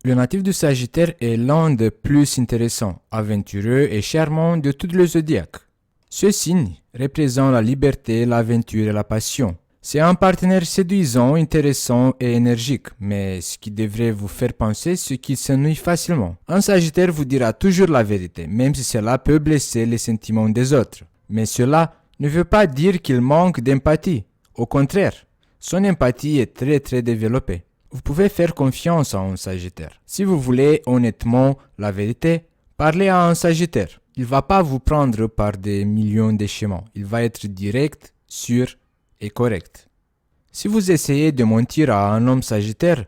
Le natif du Sagittaire est l'un des plus intéressants, aventureux et charmants de tout le zodiaque. Ce signe représente la liberté, l'aventure et la passion. C'est un partenaire séduisant, intéressant et énergique, mais ce qui devrait vous faire penser, c'est qu'il s'ennuie facilement. Un Sagittaire vous dira toujours la vérité, même si cela peut blesser les sentiments des autres. Mais cela ne veut pas dire qu'il manque d'empathie. Au contraire, son empathie est très développée. Vous pouvez faire confiance à un Sagittaire. Si vous voulez honnêtement la vérité, parlez à un Sagittaire. Il ne va pas vous prendre par des millions de schémas. Il va être direct, sûr et correct. Si vous essayez de mentir à un homme Sagittaire,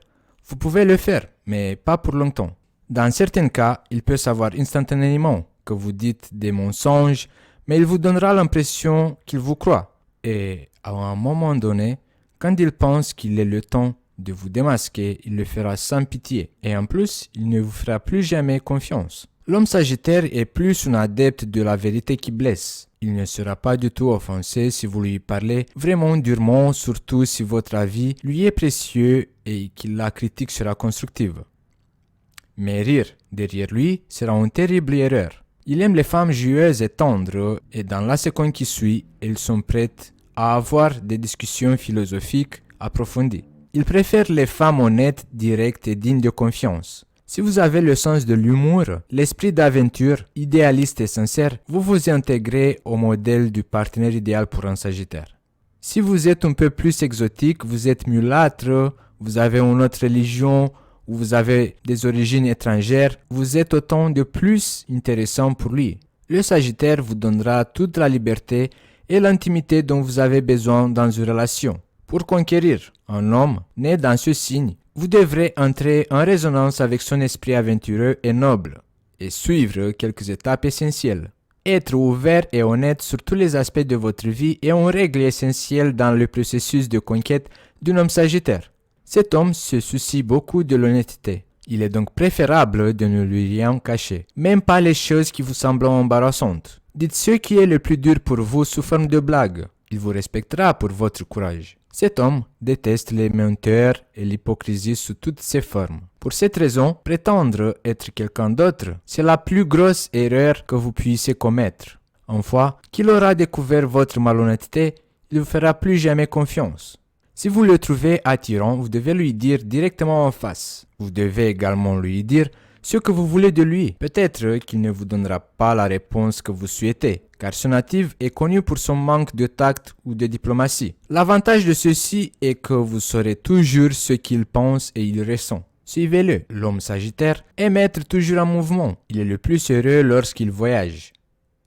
vous pouvez le faire, mais pas pour longtemps. Dans certains cas, il peut savoir instantanément que vous dites des mensonges, mais il vous donnera l'impression qu'il vous croit. Et à un moment donné, quand il pense qu'il est le temps de vous démasquer, il le fera sans pitié. Et en plus, il ne vous fera plus jamais confiance. L'homme Sagittaire est plus un adepte de la vérité qui blesse. Il ne sera pas du tout offensé si vous lui parlez vraiment durement, surtout si votre avis lui est précieux et que la critique sera constructive. Mais rire derrière lui sera une terrible erreur. Il aime les femmes joueuses et tendres, et dans la seconde qui suit, elles sont prêtes à avoir des discussions philosophiques approfondies. Il préfère les femmes honnêtes, directes et dignes de confiance. Si vous avez le sens de l'humour, l'esprit d'aventure, idéaliste et sincère, vous vous intégrez au modèle du partenaire idéal pour un Sagittaire. Si vous êtes un peu plus exotique, vous êtes mulâtre, vous avez une autre religion, ou vous avez des origines étrangères, vous êtes autant de plus intéressant pour lui. Le Sagittaire vous donnera toute la liberté et l'intimité dont vous avez besoin dans une relation. Pour conquérir un homme né dans ce signe, vous devrez entrer en résonance avec son esprit aventureux et noble et suivre quelques étapes essentielles. Être ouvert et honnête sur tous les aspects de votre vie est une règle essentielle dans le processus de conquête d'un homme Sagittaire. Cet homme se soucie beaucoup de l'honnêteté. Il est donc préférable de ne lui rien cacher, même pas les choses qui vous semblent embarrassantes. Dites ce qui est le plus dur pour vous sous forme de blague. Il vous respectera pour votre courage. Cet homme déteste les menteurs et l'hypocrisie sous toutes ses formes. Pour cette raison, prétendre être quelqu'un d'autre, c'est la plus grosse erreur que vous puissiez commettre. Une fois qu'il aura découvert votre malhonnêteté, il ne vous fera plus jamais confiance. Si vous le trouvez attirant, vous devez lui dire directement en face. Vous devez également lui dire ce que vous voulez de lui. Peut-être qu'il ne vous donnera pas la réponse que vous souhaitez, car ce natif est connu pour son manque de tact ou de diplomatie. L'avantage de ceci est que vous saurez toujours ce qu'il pense et il ressent. Suivez-le. L'homme Sagittaire aime être toujours en mouvement. Il est le plus heureux lorsqu'il voyage.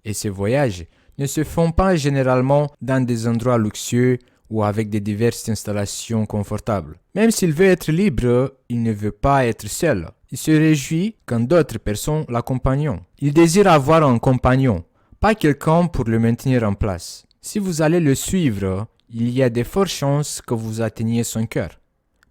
Et ces voyages ne se font pas généralement dans des endroits luxueux ou avec des diverses installations confortables. Même s'il veut être libre, il ne veut pas être seul. Il se réjouit quand d'autres personnes l'accompagnent. Il désire avoir un compagnon, pas quelqu'un pour le maintenir en place. Si vous allez le suivre, il y a de fortes chances que vous atteigniez son cœur.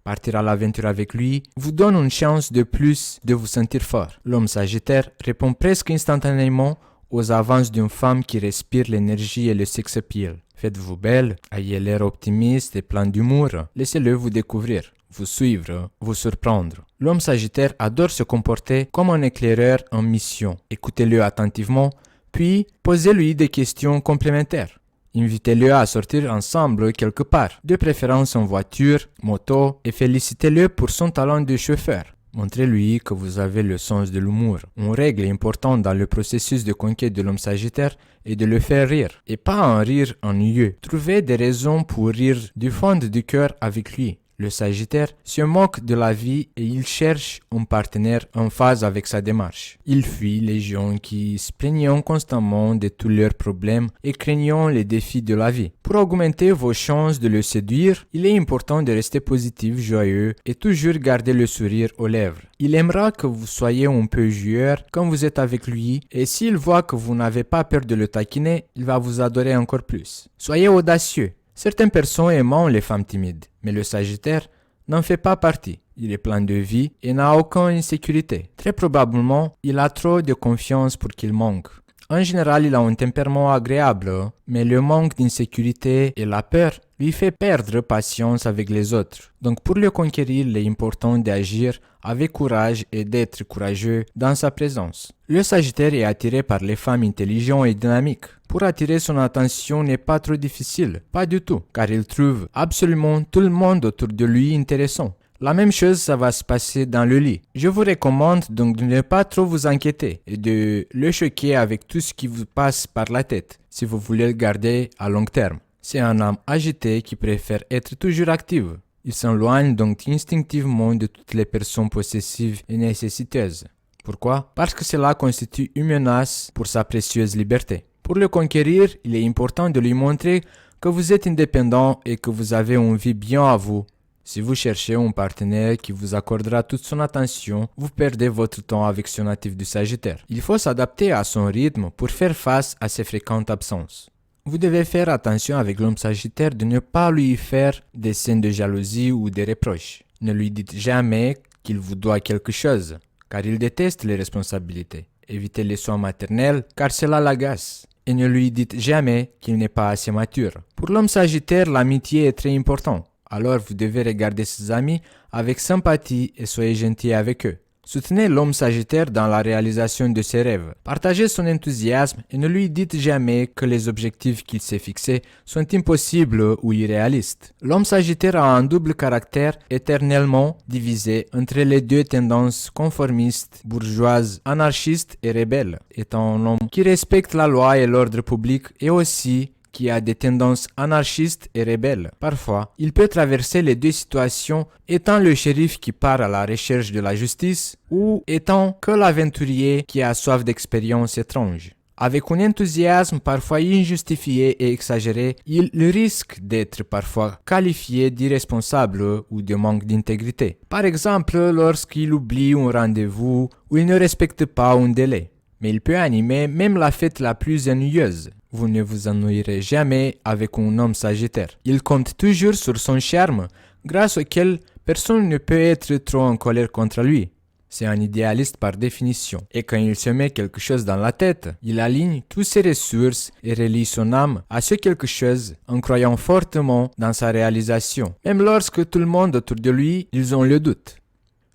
Partir à l'aventure avec lui vous donne une chance de plus de vous sentir fort. L'homme Sagittaire répond presque instantanément aux avances d'une femme qui respire l'énergie et le sex appeal. Faites-vous belle, ayez l'air optimiste et plein d'humour. Laissez-le vous découvrir, vous suivre, vous surprendre. L'homme Sagittaire adore se comporter comme un éclaireur en mission. Écoutez-le attentivement, puis posez-lui des questions complémentaires. Invitez-le à sortir ensemble quelque part, de préférence en voiture, moto, et félicitez-le pour son talent de chauffeur. Montrez-lui que vous avez le sens de l'humour. Une règle importante dans le processus de conquête de l'homme Sagittaire est de le faire rire, et pas un rire ennuyeux. Trouvez des raisons pour rire du fond du cœur avec lui. Le Sagittaire se moque de la vie et il cherche un partenaire en phase avec sa démarche. Il fuit les gens qui se plaignent constamment de tous leurs problèmes et craignant les défis de la vie. Pour augmenter vos chances de le séduire, il est important de rester positif, joyeux et toujours garder le sourire aux lèvres. Il aimera que vous soyez un peu joueur quand vous êtes avec lui et s'il voit que vous n'avez pas peur de le taquiner, il va vous adorer encore plus. Soyez audacieux. Certaines personnes aiment les femmes timides, mais le Sagittaire n'en fait pas partie. Il est plein de vie et n'a aucune insécurité. Très probablement, il a trop de confiance pour qu'il manque. En général, il a un tempérament agréable, mais le manque d'insécurité et la peur lui fait perdre patience avec les autres. Donc pour le conquérir, il est important d'agir avec courage et d'être courageux dans sa présence. Le Sagittaire est attiré par les femmes intelligentes et dynamiques. Pour attirer son attention n'est pas trop difficile, pas du tout, car il trouve absolument tout le monde autour de lui intéressant. La même chose, ça va se passer dans le lit. Je vous recommande donc de ne pas trop vous inquiéter et de le choquer avec tout ce qui vous passe par la tête, si vous voulez le garder à long terme. C'est un homme agité qui préfère être toujours active. Il s'éloigne donc instinctivement de toutes les personnes possessives et nécessiteuses. Pourquoi? Parce que cela constitue une menace pour sa précieuse liberté. Pour le conquérir, il est important de lui montrer que vous êtes indépendant et que vous avez une vie bien à vous. Si vous cherchez un partenaire qui vous accordera toute son attention, vous perdez votre temps avec ce natif du Sagittaire. Il faut s'adapter à son rythme pour faire face à ses fréquentes absences. Vous devez faire attention avec l'homme Sagittaire de ne pas lui faire des scènes de jalousie ou des reproches. Ne lui dites jamais qu'il vous doit quelque chose, car il déteste les responsabilités. Évitez les soins maternels, car cela l'agace. Et ne lui dites jamais qu'il n'est pas assez mature. Pour l'homme Sagittaire, l'amitié est très importante. Alors vous devez regarder ses amis avec sympathie et soyez gentil avec eux. Soutenez l'homme Sagittaire dans la réalisation de ses rêves. Partagez son enthousiasme et ne lui dites jamais que les objectifs qu'il s'est fixés sont impossibles ou irréalistes. L'homme Sagittaire a un double caractère éternellement divisé entre les deux tendances conformistes, bourgeoises, anarchistes et rebelles. Étant un homme qui respecte la loi et l'ordre public et aussi qui a des tendances anarchistes et rebelles. Parfois, il peut traverser les deux situations étant le shérif qui part à la recherche de la justice ou étant que l'aventurier qui a soif d'expériences étranges. Avec un enthousiasme parfois injustifié et exagéré, il risque d'être parfois qualifié d'irresponsable ou de manque d'intégrité. Par exemple, lorsqu'il oublie un rendez-vous ou il ne respecte pas un délai. Mais il peut animer même la fête la plus ennuyeuse. Vous ne vous ennuierez jamais avec un homme Sagittaire. Il compte toujours sur son charme, grâce auquel personne ne peut être trop en colère contre lui. C'est un idéaliste par définition. Et quand il se met quelque chose dans la tête, il aligne toutes ses ressources et relie son âme à ce quelque chose en croyant fortement dans sa réalisation. Même lorsque tout le monde autour de lui, ils ont le doute.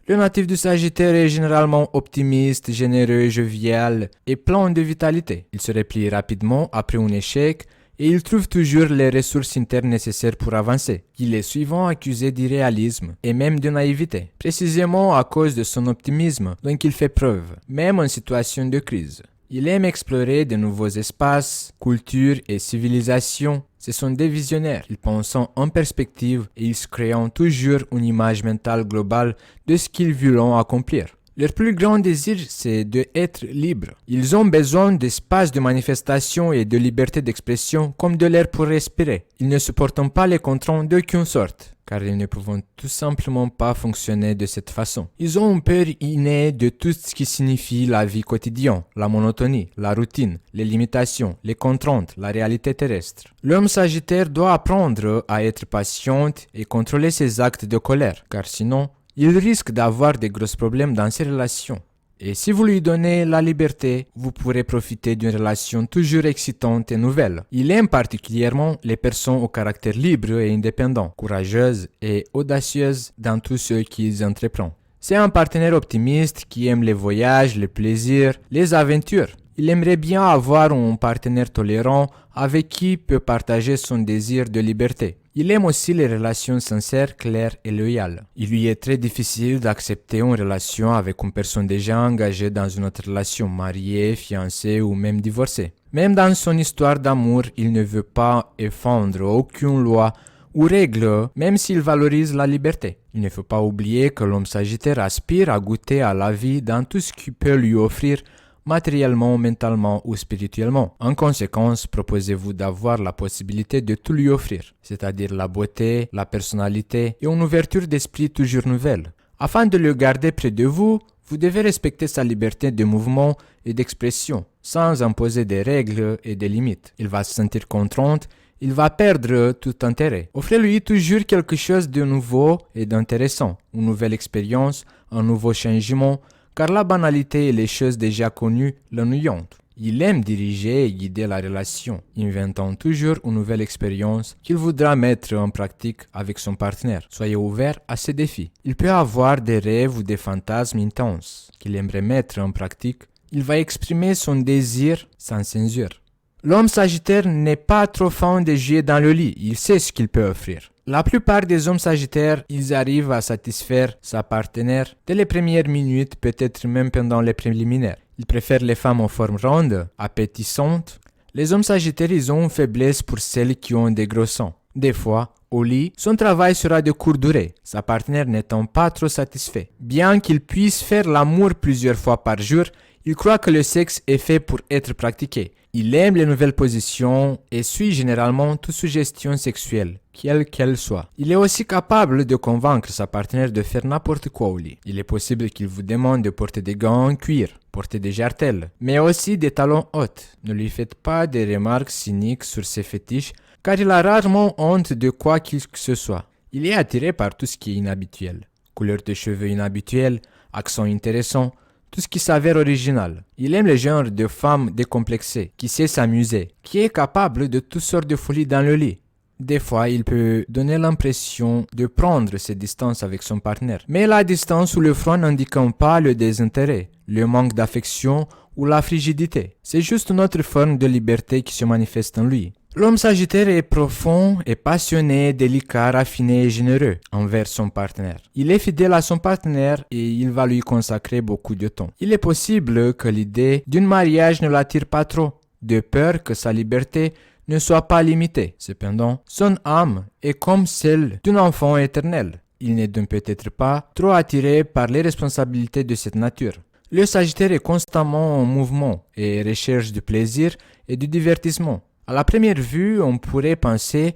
Le natif du Sagittaire est généralement optimiste, généreux, jovial et plein de vitalité. Il se replie rapidement après un échec et il trouve toujours les ressources internes nécessaires pour avancer. Il est souvent accusé d'irréalisme et même de naïveté, précisément à cause de son optimisme dont il fait preuve, même en situation de crise. Il aime explorer de nouveaux espaces, cultures et civilisations. Ce sont des visionnaires. Ils pensent en perspective et ils se créent toujours une image mentale globale de ce qu'ils veulent accomplir. Leur plus grand désir, c'est d'être libres. Ils ont besoin d'espaces de manifestation et de liberté d'expression comme de l'air pour respirer. Ils ne supportent pas les contraintes d'aucune sorte, car ils ne peuvent tout simplement pas fonctionner de cette façon. Ils ont une peur innée de tout ce qui signifie la vie quotidienne, la monotonie, la routine, les limitations, les contraintes, la réalité terrestre. L'homme Sagittaire doit apprendre à être patient et contrôler ses actes de colère, car sinon, il risque d'avoir de gros problèmes dans ses relations. Et si vous lui donnez la liberté, vous pourrez profiter d'une relation toujours excitante et nouvelle. Il aime particulièrement les personnes au caractère libre et indépendant, courageuses et audacieuses dans tout ce qu'ils entreprennent. C'est un partenaire optimiste qui aime les voyages, les plaisirs, les aventures. Il aimerait bien avoir un partenaire tolérant avec qui il peut partager son désir de liberté. Il aime aussi les relations sincères, claires et loyales. Il lui est très difficile d'accepter une relation avec une personne déjà engagée dans une autre relation, mariée, fiancée ou même divorcée. Même dans son histoire d'amour, il ne veut pas enfreindre aucune loi ou règle, même s'il valorise la liberté. Il ne faut pas oublier que l'homme Sagittaire aspire à goûter à la vie dans tout ce qu'il peut lui offrir matériellement, mentalement ou spirituellement. En conséquence, proposez-vous d'avoir la possibilité de tout lui offrir, c'est-à-dire la beauté, la personnalité et une ouverture d'esprit toujours nouvelle. Afin de le garder près de vous, vous devez respecter sa liberté de mouvement et d'expression, sans imposer des règles et des limites. Il va se sentir contraint, il va perdre tout intérêt. Offrez-lui toujours quelque chose de nouveau et d'intéressant, une nouvelle expérience, un nouveau changement, car la banalité et les choses déjà connues l'ennuient. Il aime diriger et guider la relation, inventant toujours une nouvelle expérience qu'il voudra mettre en pratique avec son partenaire. Soyez ouvert à ces défis. Il peut avoir des rêves ou des fantasmes intenses qu'il aimerait mettre en pratique. Il va exprimer son désir sans censure. L'homme Sagittaire n'est pas trop fan de jouer dans le lit, il sait ce qu'il peut offrir. La plupart des hommes Sagittaires, ils arrivent à satisfaire sa partenaire dès les premières minutes, peut-être même pendant les préliminaires. Ils préfèrent les femmes en forme ronde, appétissantes. Les hommes Sagittaires, ils ont une faiblesse pour celles qui ont des gros seins. Des fois, au lit, son travail sera de courte durée, sa partenaire n'étant pas trop satisfait. Bien qu'il puisse faire l'amour plusieurs fois par jour, il croit que le sexe est fait pour être pratiqué. Il aime les nouvelles positions et suit généralement toute suggestion sexuelle, quelle qu'elle soit. Il est aussi capable de convaincre sa partenaire de faire n'importe quoi au lit. Il est possible qu'il vous demande de porter des gants en cuir, porter des jartelles, mais aussi des talons hauts. Ne lui faites pas des remarques cyniques sur ses fétiches, car il a rarement honte de quoi qu'il que ce soit. Il est attiré par tout ce qui est inhabituel. Couleur de cheveux inhabituelle, accent intéressant, tout ce qui s'avère original. Il aime le genre de femme décomplexée, qui sait s'amuser, qui est capable de toutes sortes de folies dans le lit. Des fois, il peut donner l'impression de prendre ses distances avec son partenaire. Mais la distance ou le froid n'indiquant pas le désintérêt, le manque d'affection ou la frigidité. C'est juste une autre forme de liberté qui se manifeste en lui. L'homme Sagittaire est profond et passionné, délicat, raffiné et généreux envers son partenaire. Il est fidèle à son partenaire et il va lui consacrer beaucoup de temps. Il est possible que l'idée d'un mariage ne l'attire pas trop, de peur que sa liberté ne soit pas limitée. Cependant, son âme est comme celle d'un enfant éternel. Il n'est donc peut-être pas trop attiré par les responsabilités de cette nature. Le Sagittaire est constamment en mouvement et recherche du plaisir et du divertissement. À la première vue, on pourrait penser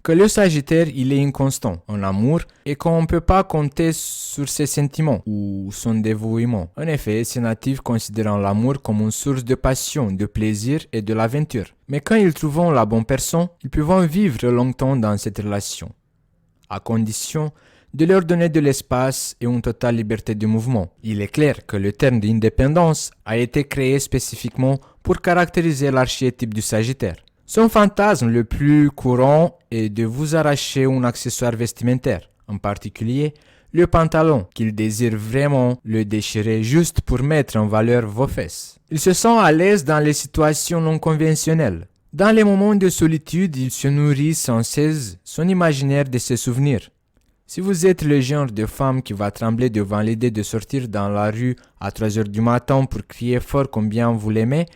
que le Sagittaire il est inconstant en amour et qu'on ne peut pas compter sur ses sentiments ou son dévouement. En effet, ces natifs considèrent l'amour comme une source de passion, de plaisir et de l'aventure. Mais quand ils trouvent la bonne personne, ils peuvent vivre longtemps dans cette relation, à condition de leur donner de l'espace et une totale liberté de mouvement. Il est clair que le terme d'indépendance a été créé spécifiquement pour caractériser l'archétype du Sagittaire. Son fantasme le plus courant est de vous arracher un accessoire vestimentaire, en particulier le pantalon, qu'il désire vraiment le déchirer juste pour mettre en valeur vos fesses. Il se sent à l'aise dans les situations non conventionnelles. Dans les moments de solitude, il se nourrit sans cesse son imaginaire de ses souvenirs. Si vous êtes le genre de femme qui va trembler devant l'idée de sortir dans la rue à 3 heures du matin pour crier fort combien vous l'aimez,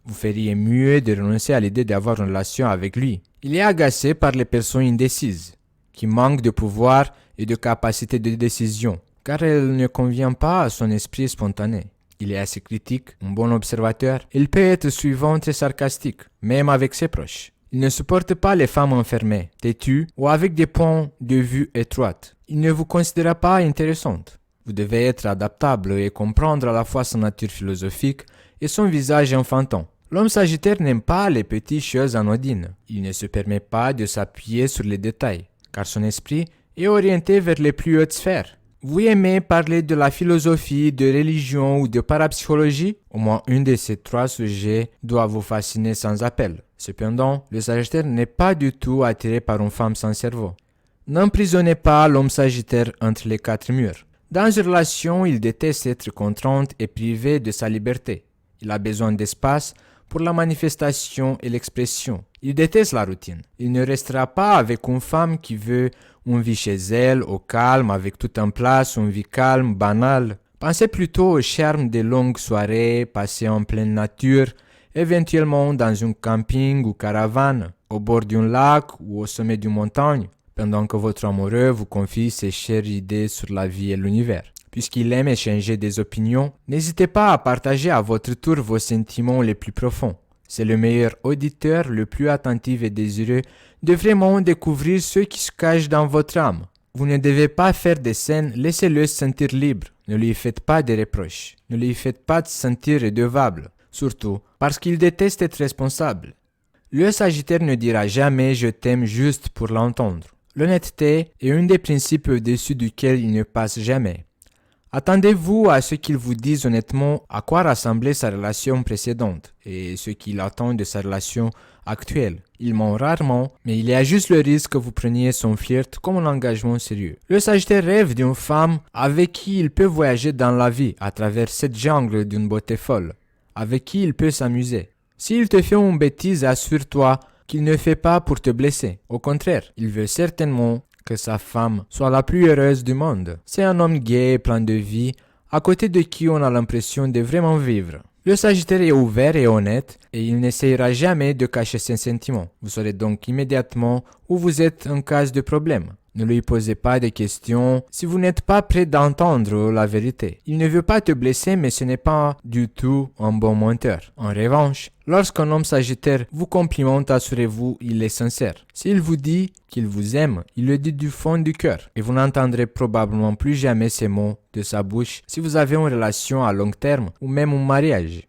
vous feriez mieux de renoncer à l'idée d'avoir une relation avec lui. Il est agacé par les personnes indécises, qui manquent de pouvoir et de capacité de décision, car elles ne conviennent pas à son esprit spontané. Il est assez critique, un bon observateur. Il peut être suivant et sarcastique, même avec ses proches. Il ne supporte pas les femmes enfermées, têtues ou avec des points de vue étroits. Il ne vous considère pas intéressante. Vous devez être adaptable et comprendre à la fois son nature philosophique et son visage enfantin. L'homme Sagittaire n'aime pas les petites choses anodines. Il ne se permet pas de s'appuyer sur les détails, car son esprit est orienté vers les plus hautes sphères. Vous aimez parler de la philosophie, de religion ou de parapsychologie? Au moins un de ces 3 sujets doit vous fasciner sans appel. Cependant, le Sagittaire n'est pas du tout attiré par une femme sans cerveau. N'emprisonnez pas l'homme Sagittaire entre les 4 murs. Dans une relation, il déteste être contraint et privé de sa liberté. Il a besoin d'espace pour la manifestation et l'expression. Il déteste la routine. Il ne restera pas avec une femme qui veut une vie chez elle, au calme, avec tout en place, une vie calme, banale. Pensez plutôt au charme des longues soirées passées en pleine nature, éventuellement dans un camping ou caravane, au bord d'un lac ou au sommet d'une montagne, pendant que votre amoureux vous confie ses chères idées sur la vie et l'univers. Puisqu'il aime échanger des opinions, n'hésitez pas à partager à votre tour vos sentiments les plus profonds. C'est le meilleur auditeur, le plus attentif et désireux de vraiment découvrir ce qui se cache dans votre âme. Vous ne devez pas faire des scènes, laissez-le se sentir libre. Ne lui faites pas de reproches. Ne lui faites pas de se sentir redevable. Surtout parce qu'il déteste être responsable. Le Sagittaire ne dira jamais « je t'aime » juste pour l'entendre. L'honnêteté est un des principes au-dessus duquel il ne passe jamais. Attendez-vous à ce qu'il vous dise honnêtement à quoi ressemblait sa relation précédente et ce qu'il attend de sa relation actuelle. Il ment rarement, mais il y a juste le risque que vous preniez son flirt comme un engagement sérieux. Le Sagittaire rêve d'une femme avec qui il peut voyager dans la vie à travers cette jungle d'une beauté folle, avec qui il peut s'amuser. S'il te fait une bêtise, assure-toi qu'il ne fait pas pour te blesser. Au contraire, il veut certainement que sa femme soit la plus heureuse du monde. C'est un homme gai, plein de vie, à côté de qui on a l'impression de vraiment vivre. Le Sagittaire est ouvert et honnête et il n'essayera jamais de cacher ses sentiments. Vous saurez donc immédiatement où vous êtes en cas de problème. Ne lui posez pas de questions si vous n'êtes pas prêt d'entendre la vérité. Il ne veut pas te blesser, mais ce n'est pas du tout un bon menteur. En revanche, lorsqu'un homme Sagittaire vous complimente, assurez-vous, il est sincère. S'il vous dit qu'il vous aime, il le dit du fond du cœur. Et vous n'entendrez probablement plus jamais ces mots de sa bouche si vous avez une relation à long terme ou même un mariage.